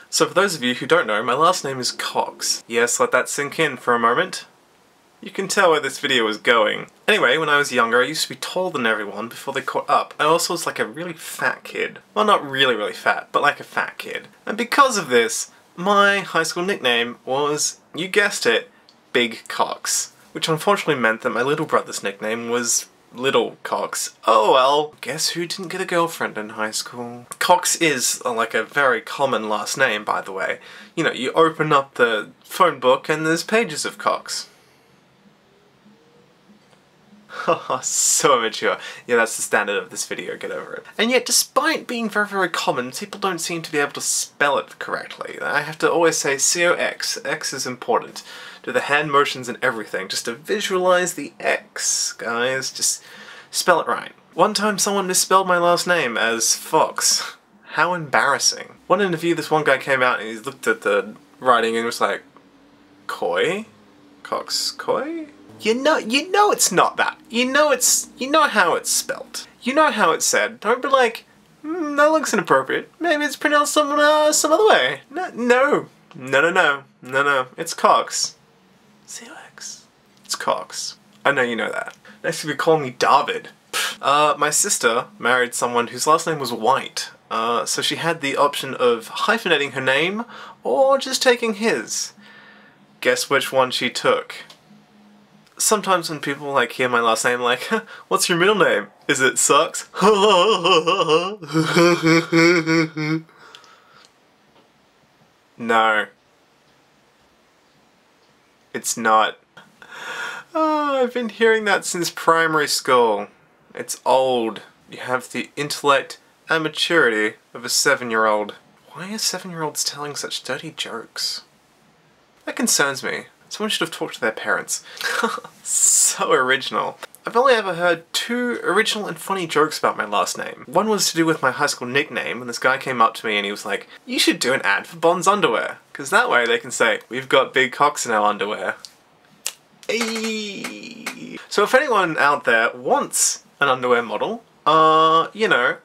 So for those of you who don't know, my last name is Cox. Yes, let that sink in for a moment. You can tell where this video is going. Anyway, when I was younger, I used to be taller than everyone before they caught up. I also was like a really fat kid. Well, not really fat, but like a fat kid. And because of this, my high school nickname was, you guessed it, Big Cox. Which unfortunately meant that my little brother's nickname was Little Cox. Oh well, guess who didn't get a girlfriend in high school? Cox is like a very common last name, by the way. You know, you open up the phone book and there's pages of Cox. Haha, so immature. Yeah, that's the standard of this video, get over it. And yet, despite being very common, people don't seem to be able to spell it correctly. I have to always say C-O-X. X is important. Do the hand motions and everything, just to visualize the X, guys. Just spell it right. One time someone misspelled my last name as Fox. How embarrassing. One interview, this one guy came out and he looked at the writing and was like, Coy? Cox Coy? You know it's not that. You know how it's spelt. You know how it's said. Don't be like, that looks inappropriate. Maybe it's pronounced some other way. No. It's Cox. C-O-X. It's Cox. I know you know that. Next you could call me David. My sister married someone whose last name was White. So she had the option of hyphenating her name or just taking his. Guess which one she took? Sometimes when people like hear my last name like, what's your middle name? Is it Sucks? No. It's not. Oh, I've been hearing that since primary school. It's old. You have the intellect and maturity of a 7-year-old. Why are 7-year-olds telling such dirty jokes? That concerns me. Someone should have talked to their parents. So original. I've only ever heard 2 original and funny jokes about my last name. One was to do with my high school nickname, and this guy came up to me and he was like, you should do an ad for Bond's underwear, because that way they can say, we've got big cocks in our underwear. Ayy. So if anyone out there wants an underwear model, you know,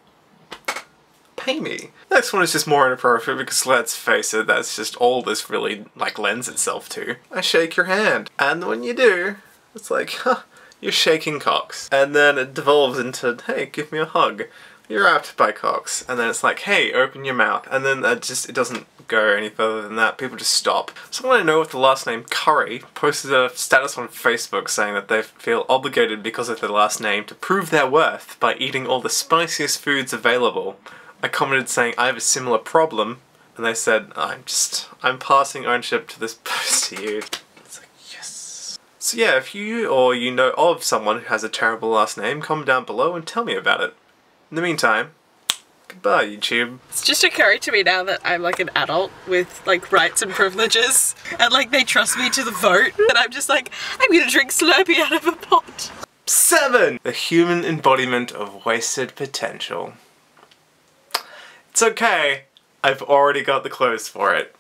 pay me. Next one is just more inappropriate because let's face it, that's just all this really like lends itself to. I shake your hand, and when you do, it's like, huh, you're shaking cocks. And then it devolves into, hey, give me a hug. You're wrapped by cocks. And then it's like, hey, open your mouth. And then it doesn't go any further than that. People just stop. Someone I know with the last name Curry posted a status on Facebook saying that they feel obligated because of their last name to prove their worth by eating all the spiciest foods available. I commented saying I have a similar problem, and they said, I'm passing ownership to this post to you. It's like, yes. So yeah, if you or you know of someone who has a terrible last name, comment down below and tell me about it. In the meantime, goodbye YouTube. It's just occurring to me now that I'm like an adult with like rights and privileges, and like they trust me to the vote, and I'm just like, I'm gonna drink Slurpee out of a pot. 7! The human embodiment of wasted potential. It's okay, I've already got the clothes for it.